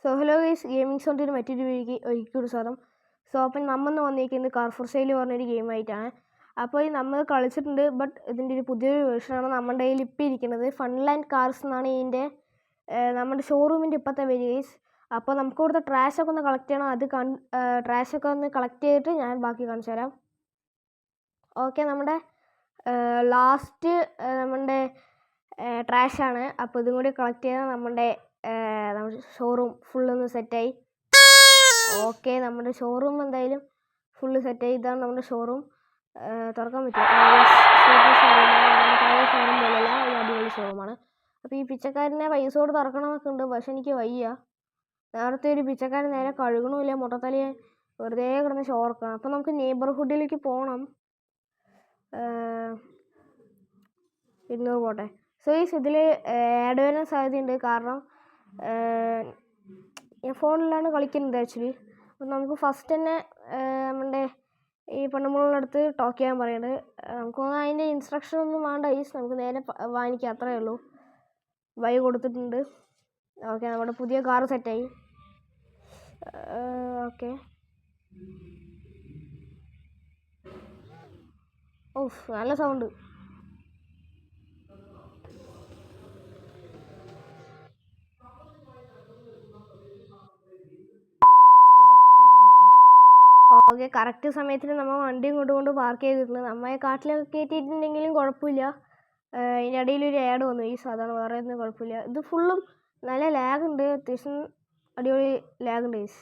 So hello guys, gaming സോണിൻ്റെ മറ്റൊരു ഒരിക്കൽ സ്വാഗതം. സോ അപ്പം നമ്മൾ വന്നിരിക്കുന്നത് കാർ ഫോർ സെയിൽ പറഞ്ഞൊരു ഗെയിമായിട്ടാണ്. അപ്പോൾ നമ്മൾ കളിച്ചിട്ടുണ്ട്, ബട്ട് ഇതിൻ്റെ ഒരു പുതിയൊരു വേർഷനാണ് നമ്മുടെ കയ്യിൽ ഇപ്പോൾ ഇരിക്കുന്നത്. ഫൺലാൻഡ് കാർസ് എന്നാണ് ഇതിൻ്റെ നമ്മുടെ ഷോറൂമിൻ്റെ ഇപ്പോഴത്തെ പേര് ഗൈസ്. അപ്പോൾ നമുക്ക് ഇവിടുത്തെ ട്രാഷൊക്കെ ഒന്ന് കളക്ട് ചെയ്യണം. അത് ട്രാഷൊക്കെ ഒന്ന് കളക്ട് ചെയ്തിട്ട് ഞാൻ ബാക്കി കാണിച്ചു തരാം. ഓക്കെ, നമ്മുടെ ലാസ്റ്റ് നമ്മുടെ ട്രാഷാണ്. അപ്പോൾ ഇതും കൂടി കളക്ട് ചെയ്താൽ നമ്മുടെ ഷോറൂം ഫുള്ളൊന്ന് സെറ്റായി. ഓക്കെ, നമ്മുടെ ഷോറൂം എന്തായാലും ഫുള്ള് സെറ്റായി. ഇതാണ് നമ്മുടെ ഷോറൂം. തുറക്കാൻ പറ്റും. സൂപ്പർ ഷോറൂമാണ്. പഴയ ഷോറൂം പോലെയല്ല, ഒരു അടിപൊളി ഷോറൂമാണ്. അപ്പോൾ ഈ പിച്ചക്കാരനെ പൈസ കൊണ്ട് തുറക്കണമെന്നൊക്കെ ഉണ്ട്, പക്ഷെ എനിക്ക് വയ്യ. നേരത്തെ ഒരു പിച്ചക്കാരൻ നേരെ കഴുകണമില്ല, മുട്ടത്തലയെ വെറുതെ കിടന്ന് ഷോർക്കണം. അപ്പോൾ നമുക്ക് നെയ്ബർഹുഡിലേക്ക് പോകണം. 200 പോട്ടെ. സോ ഈ ഇതിൽ ആഡ് വരാൻ സാധ്യതയുണ്ട്, കാരണം ഞാൻ ഫോണിലാണ് കളിക്കുന്നത് ആക്ച്വലി. അപ്പം നമുക്ക് ഫസ്റ്റ് തന്നെ നമ്മുടെ ഈ പെണ്ണുമ്പളുടെ അടുത്ത് ടോക്ക് ചെയ്യാൻ പറയുന്നത്. നമുക്കൊന്നും അതിൻ്റെ ഇൻസ്ട്രക്ഷൻ ഒന്നും വേണ്ട ഈസ്, നമുക്ക് നേരെ വാങ്ങിക്കാം, അത്രയേ ഉള്ളൂ. ബൈ കൊടുത്തിട്ടുണ്ട്. ഓക്കെ, നമ്മുടെ പുതിയ കാറ് സെറ്റായി. ഓക്കെ, ഓഫ് നല്ല സൗണ്ട്. ഓക്കെ, കറക്റ്റ് സമയത്തിന് നമ്മൾ വണ്ടി കൊണ്ട് പാർക്ക് ചെയ്തിട്ടുണ്ട്. നമ്മളെ കാട്ടിലൊക്കെ കയറ്റിയിട്ടുണ്ടെങ്കിലും കുഴപ്പമില്ല. ഇതിൻ്റെ ഇടയിൽ ഒരു ആഡ് വന്നു ഈ സാധാരണ, വേറെ ഒന്നും കുഴപ്പമില്ല. ഇത് ഫുള്ളും നല്ല ലാഗ് ഉണ്ട്, അത്യാവശ്യം അടിപൊളി ലാഗ് ഉണ്ട് ഈസ്.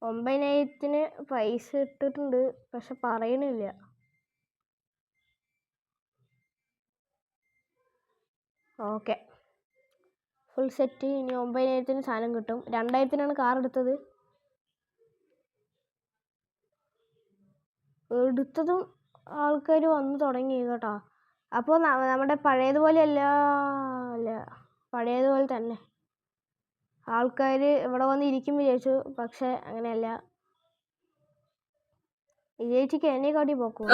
$9,000 പൈസ ഇട്ടിട്ടുണ്ട്, പക്ഷെ പറയണില്ല. Okay, full set. ഇനി 9,000 സാധനം കിട്ടും. 2,000 കാർ എടുത്തതും ആൾക്കാർ വന്നു തുടങ്ങി കേട്ടോ. അപ്പോൾ നമ്മുടെ പഴയതുപോലെയല്ല, പഴയതുപോലെ തന്നെ ആൾക്കാർ ഇവിടെ വന്ന് ഇരിക്കും വിചാരിച്ചു, പക്ഷെ അങ്ങനെയല്ല. വിജയിച്ചിക്ക് എന്നെ കാട്ടി പോക്കും.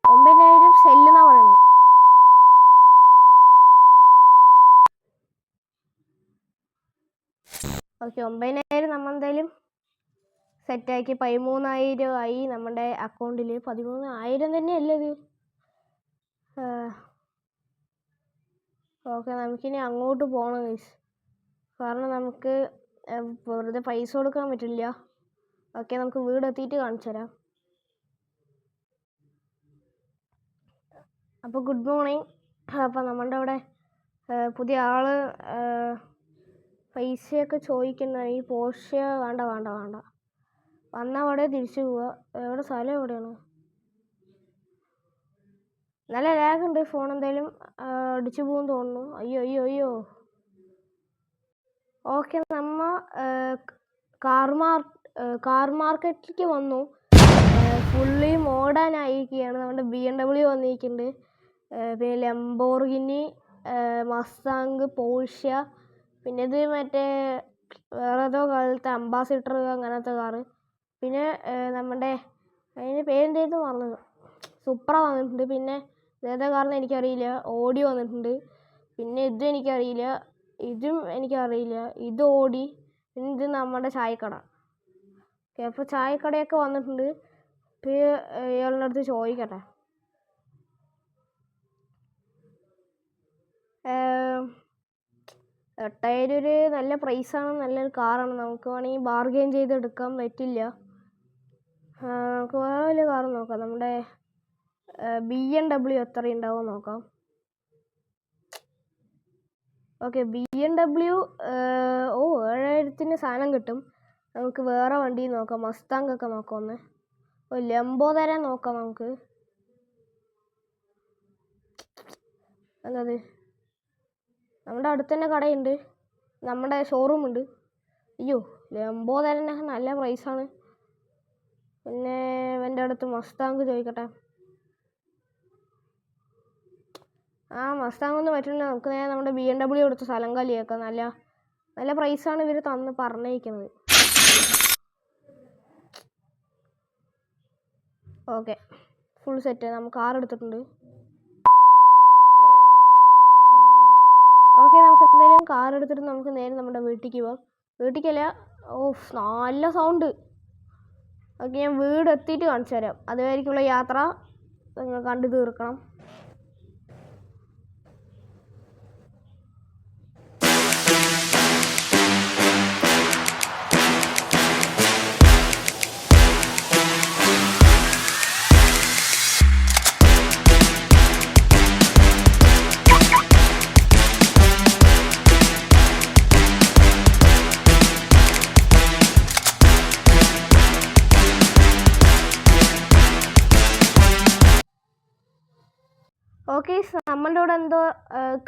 9,000 സെല്ലെന്നാ പറയുന്നത്. ഓക്കെ, 9,000 നമ്മൾ എന്തായാലും സെറ്റാക്കി. 13,000 ആയി നമ്മുടെ അക്കൗണ്ടിൽ. 13,000 തന്നെയല്ലേ ഇത്? ഓക്കെ, നമുക്കിനി അങ്ങോട്ട് പോകണം ഗൈസ്, കാരണം നമുക്ക് വെറുതെ പൈസ കൊടുക്കാൻ പറ്റില്ല. ഓക്കെ, നമുക്ക് വീടെത്തിയിട്ട് കാണിച്ചു തരാം. അപ്പോൾ ഗുഡ് മോർണിംഗ്. അപ്പോൾ നമ്മളുടെ അവിടെ പുതിയ ആള് പൈസയൊക്കെ ചോദിക്കുന്ന ഈ പോർഷ്യ വേണ്ട വന്ന അവിടെ തിരിച്ചു പോവുക. എവിടെ സ്ഥലം എവിടെയാണ്? നല്ല ലാഗ് ഉണ്ട്, ഫോൺ എന്തായാലും അടിച്ചു പോകും തോന്നുന്നു. അയ്യോ. ഓക്കെ, നമ്മ കാർ മാർക്കറ്റിലേക്ക് വന്നു. ഫുള്ളി മോഡേണായിരിക്കുകയാണ്. നമ്മുടെ BMW വന്നിരിക്കുന്നുണ്ട്, പിന്നെ ലംബോർഗിനി, മസ്താങ്, പോർഷ്യ, പിന്നെ ഇത് മറ്റേ വേറെ ഏതോ കാലത്തെ അംബാസിഡർ അങ്ങനത്തെ കാറ്. പിന്നെ നമ്മുടെ അതിന് പേരെന്തായിരുന്നു പറഞ്ഞത്, സുപ്ര വന്നിട്ടുണ്ട്. പിന്നെ ഏതാ കാറെന്ന് എനിക്കറിയില്ല. ഓടി വന്നിട്ടുണ്ട്. പിന്നെ ഇതും എനിക്കറിയില്ല. ഇത് ഓടി. പിന്നെ ഇത് നമ്മുടെ ചായക്കട. ഓക്കെ, അപ്പോൾ ചായക്കടയൊക്കെ വന്നിട്ടുണ്ട്. ഇപ്പോൾ ഇയാളുടെ അടുത്ത് ചോദിക്കട്ടെ. 8,000 ഒരു നല്ല പ്രൈസാണ്, നല്ലൊരു കാറാണ്. നമുക്ക് വേണമെങ്കിൽ ബാർഗെയിൻ ചെയ്തെടുക്കാൻ പറ്റില്ല. നമുക്ക് വേറെ വലിയ കാറ് നോക്കാം. നമ്മുടെ BMW എത്ര ഉണ്ടാവും നോക്കാം. ഓക്കെ, BMW 7,000 സാധനം കിട്ടും. നമുക്ക് വേറെ വണ്ടി നോക്കാം. മസ്താങ് ഒക്കെ നോക്കാം. ഒന്ന് ലംബോ തരാൻ നോക്കാം നമുക്ക്. എന്തത്, നമ്മുടെ അടുത്ത് തന്നെ കടയുണ്ട്, നമ്മുടെ ഷോറൂം ഉണ്ട്. അയ്യോ, ലംബോ തരാൻ നല്ല പ്രൈസാണ്. പിന്നെ എൻ്റെ അടുത്ത് മസ്താങ് ചോദിക്കട്ടെ. മസ്താങ് ഒന്നും പറ്റില്ല. നമുക്ക് നേരെ നമ്മുടെ BMW എടുത്ത് സ്ഥലം കാലിയാക്കാം. നല്ല നല്ല പ്രൈസാണ് ഇവർ പറഞ്ഞിരിക്കുന്നത്. Okay, full set. നമുക്ക് കാർ എടുത്തിട്ടുണ്ട്. ഓക്കെ, നമുക്ക് എന്തായാലും കാർ എടുത്തിട്ട് നമുക്ക് നേരെ നമ്മുടെ വീട്ടിലേക്ക് പോകാം. വീട്ടിലേക്കല്ല, നല്ല സൗണ്ട്. ഓക്കെ, ഞാൻ വീട് എത്തിയിട്ട് കാണിച്ചു തരാം. അതുവരേക്കുള്ള യാത്ര നിങ്ങൾ കണ്ടു തീർക്കണം. ഓക്കെ, നമ്മളുടെ ഇവിടെ എന്തോ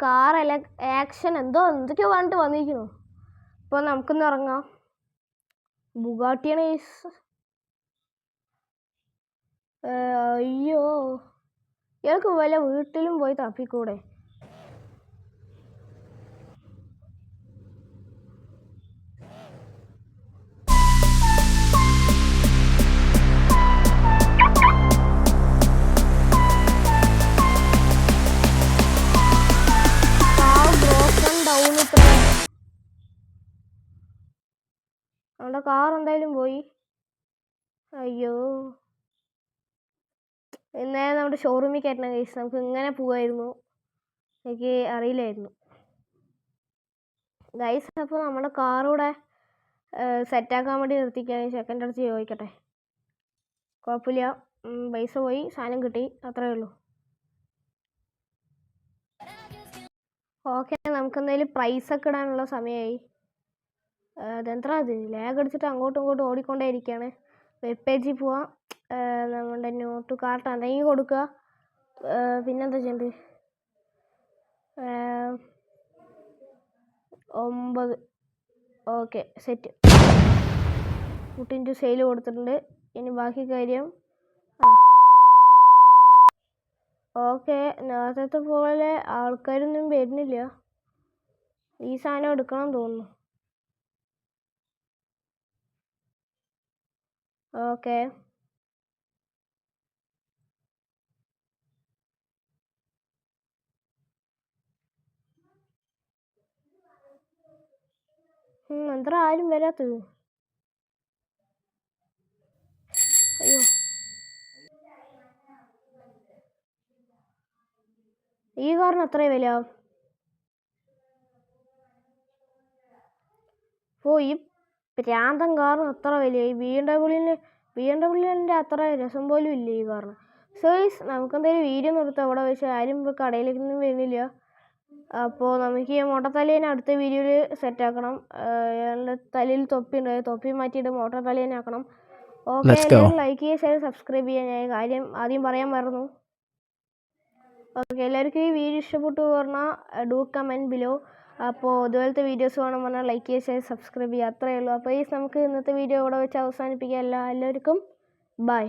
കാർ ആക്ഷൻ എന്തൊക്കെയോ പറഞ്ഞിട്ട് വന്നിരിക്കുന്നു. ഇപ്പോൾ നമുക്കൊന്ന് ഇറങ്ങാം. ബുഗാട്ടിയാണ്. അയ്യോ, ഇയാൾക്ക് വല്ല വീട്ടിലും പോയി തപ്പിക്കൂടെ? നമ്മുടെ കാർ എന്തായാലും പോയി. അയ്യോ, നേരെ നമ്മുടെ ഷോറൂമിൽ കയറ്റണം ഗൈസ്. നമുക്ക് ഇങ്ങനെ പോവായിരുന്നു, എനിക്ക് അറിയില്ലായിരുന്നു ഗൈസ്. അപ്പോൾ നമ്മുടെ കാറൂടെ സെറ്റാക്കാൻ വേണ്ടി നിർത്തിക്കാൻ ചെക്കൻ്റെ അടുത്ത് ചോദിക്കട്ടെ. കുഴപ്പമില്ല, പൈസ പോയി, സാധനം കിട്ടി, അത്രേ ഉള്ളൂ. ഓക്കെ, നമുക്കെന്തായാലും പ്രൈസൊക്കെ ഇടാനുള്ള സമയമായി. അതെന്താ അത് ലാഗ് അടിച്ചിട്ട് അങ്ങോട്ടും ഇങ്ങോട്ടും ഓടിക്കൊണ്ടേ ഇരിക്കുകയാണ്. വെബ് പേജിൽ പോവാം. നമ്മുടെ നോട്ട് കാർട്ട് എന്തെങ്കിലും കൊടുക്കുക. പിന്നെന്താ ചെയ്യേണ്ടത്? 9. Okay, set. പുട്ടിൻ്റെ സെയിൽ കൊടുത്തിട്ടുണ്ട്. ഇനി ബാക്കി കാര്യം. ഓക്കെ, നേരത്തെ പോലെ ആൾക്കാരൊന്നും വരുന്നില്ല. ഈ സാധനം എടുക്കണം തോന്നുന്നു. ഓക്കെ, എന്താ ആരും വരാത്തത്? അയ്യോ, ഈ കാറിന് അത്രയും വില? ഈ പ്രാന്തൻ കാറിന് അത്ര വില? ബി എം ഡബ്ല്യൂൻ്റെ അത്ര രസം പോലും ഇല്ല ഈ കാറിന്. സോ നമുക്കെന്തായാലും വീഡിയോ നിർത്താം അവിടെ വെച്ച്. ആരും ഇപ്പോൾ കടയിലേക്കൊന്നും വരുന്നില്ല. അപ്പോൾ നമുക്ക് ഈ മോട്ടത്തലേനെ അടുത്ത വീഡിയോയിൽ സെറ്റാക്കണം. അയാളുടെ തലയിൽ തൊപ്പി ഉണ്ടായി, തൊപ്പി മാറ്റിയിട്ട് മോട്ടത്തലേനെ ആക്കണം. ഓക്കെ, എല്ലാവരും ലൈക്ക് ചെയ്യുക, ഷെയർ, സബ്സ്ക്രൈബ് ചെയ്യാൻ. ഞാൻ കാര്യം ആദ്യം പറയാൻ മറന്നു. ഓക്കെ, എല്ലാവർക്കും ഈ വീഡിയോ ഇഷ്ടപ്പെട്ടു പറഞ്ഞാൽ ഡു കമൻറ്റ് ബിലോ. അപ്പോൾ ഇതുപോലത്തെ വീഡിയോസ് വേണം പറഞ്ഞാൽ ലൈക്ക് ചെയ്യുക, ഷെയർ, സബ്സ്ക്രൈബ് ചെയ്യുക, അത്രയേ ഉള്ളൂ. അപ്പോൾ നമുക്ക് ഇന്നത്തെ വീഡിയോ ഇവിടെ വെച്ച് അവസാനിപ്പിക്കാം. എല്ലാവർക്കും ബൈ.